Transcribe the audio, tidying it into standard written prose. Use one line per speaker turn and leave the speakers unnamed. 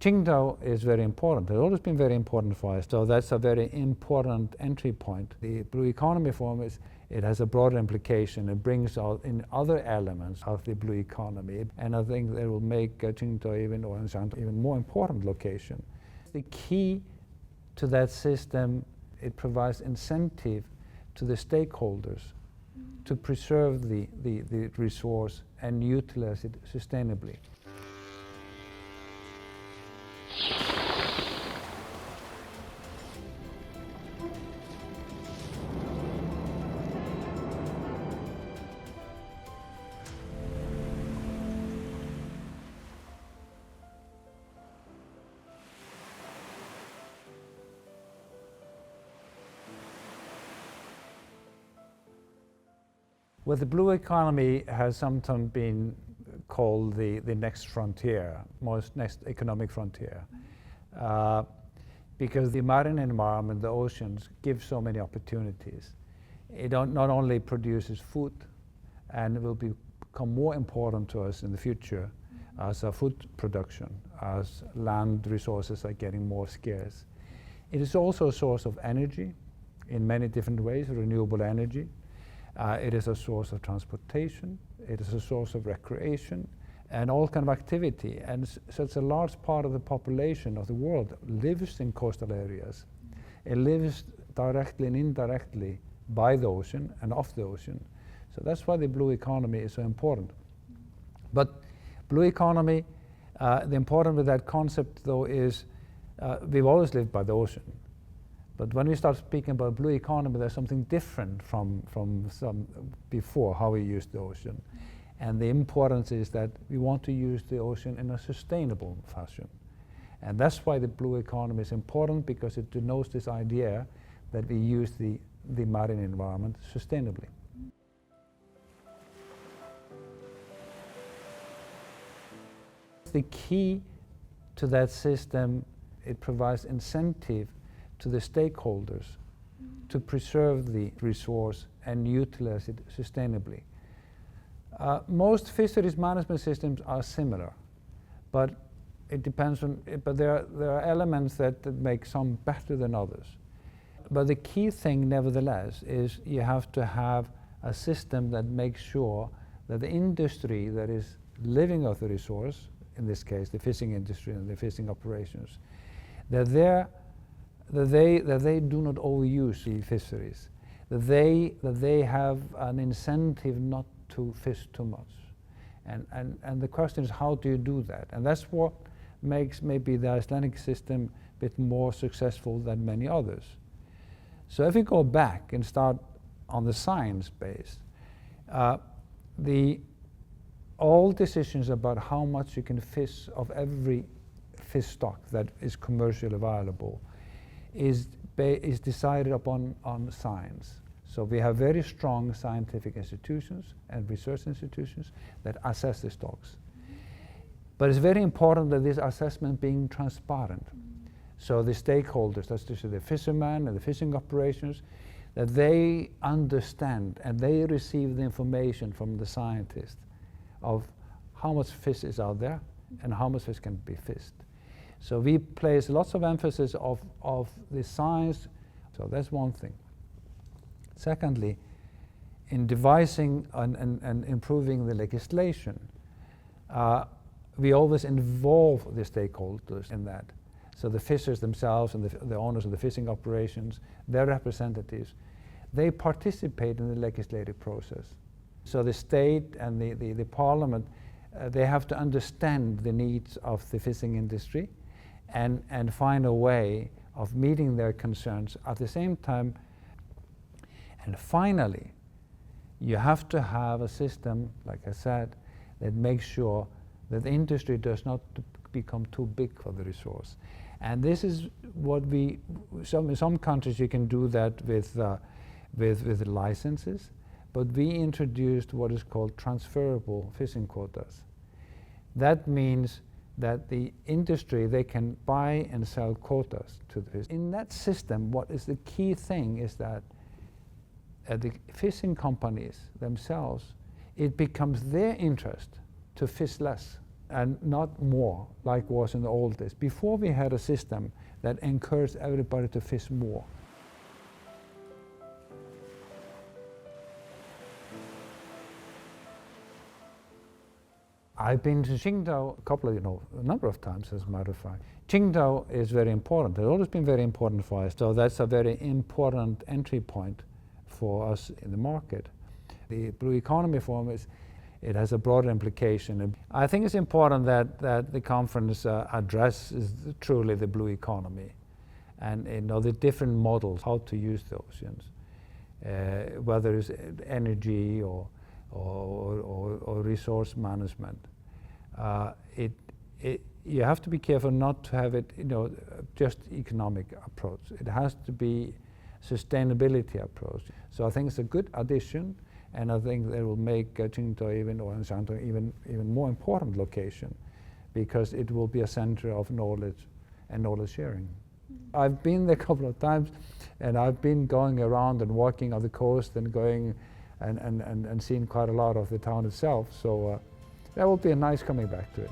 Qingdao is very important. It's always been very important for us, so that's a very important entry point. The Blue Economy Forum it has a broader implication. It brings out in other elements of the Blue Economy, and I think it will make Qingdao even more important location. The key to that system, it provides incentive to the stakeholders to preserve the resource and utilize it sustainably. Well, the blue economy has sometimes been called the next frontier, next economic frontier, because the marine environment, the oceans, give so many opportunities. It not only produces food, and it will become more important to us in the future as a food production, as land resources are getting more scarce. It is also a source of energy in many different ways, renewable energy. It is a source of transportation, it is a source of recreation, and all kind of activity. And such a large part of the population of the world lives in coastal areas. It lives directly and indirectly by the ocean and off the ocean. So that's why the blue economy is so important. But blue economy, the important with that concept though is we've always lived by the ocean. But when we start speaking about blue economy, there's something different from some before, how we used the ocean. And the importance is that we want to use the ocean in a sustainable fashion. And that's why the blue economy is important, because it denotes this idea that we use the marine environment sustainably. The key to that system, it provides incentive to the stakeholders to preserve the resource and utilize it sustainably. Most fisheries management systems are similar, but it depends on, but there are elements that make some better than others. But the key thing, nevertheless, is you have to have a system that makes sure that the industry that is living off the resource, in this case the fishing industry and the fishing operations, that they do not overuse the fisheries, that they have an incentive not to fish too much. And the question is, how do you do that? And that's what makes maybe the Icelandic system a bit more successful than many others. So if we go back and start on the science base, all decisions about how much you can fish of every fish stock that is commercially viable is decided upon on science. So we have very strong scientific institutions and research institutions that assess the stocks. But it's very important that this assessment being transparent. So the stakeholders, that's to say the fishermen and the fishing operations, that they understand and they receive the information from the scientists of how much fish is out there and how much fish can be fished. So we place lots of emphasis of the science, so that's one thing. Secondly, in devising and improving the legislation, we always involve the stakeholders in that. So the fishers themselves and the owners of the fishing operations, their representatives, they participate in the legislative process. So the state and the parliament, they have to understand the needs of the fishing industry and find a way of meeting their concerns at the same time. And finally, you have to have a system, like I said, that makes sure that the industry does not become too big for the resource. And this is what in some countries you can do that with licenses, but we introduced what is called transferable fishing quotas. That means that the industry, they can buy and sell quotas to the fish. In that system, what is the key thing is that the fishing companies themselves, it becomes their interest to fish less and not more like was in the old days. Before we had a system that encouraged everybody to fish more. I've been to Qingdao a number of times, as a matter of fact. Qingdao is very important. It's always been very important for us, so that's a very important entry point for us in the market. The Blue Economy Forum it has a broader implication. I think it's important that the conference addresses truly the blue economy, and the different models, how to use the oceans, whether it's energy or resource management. You have to be careful not to have it, just economic approach. It has to be sustainability approach. So I think it's a good addition, and I think it will make Qingdao or Shandong even more important location, because it will be a center of knowledge and knowledge sharing. I've been there a couple of times, and I've been going around and walking on the coast and going and seen quite a lot of the town itself. So that will be nice coming back to it.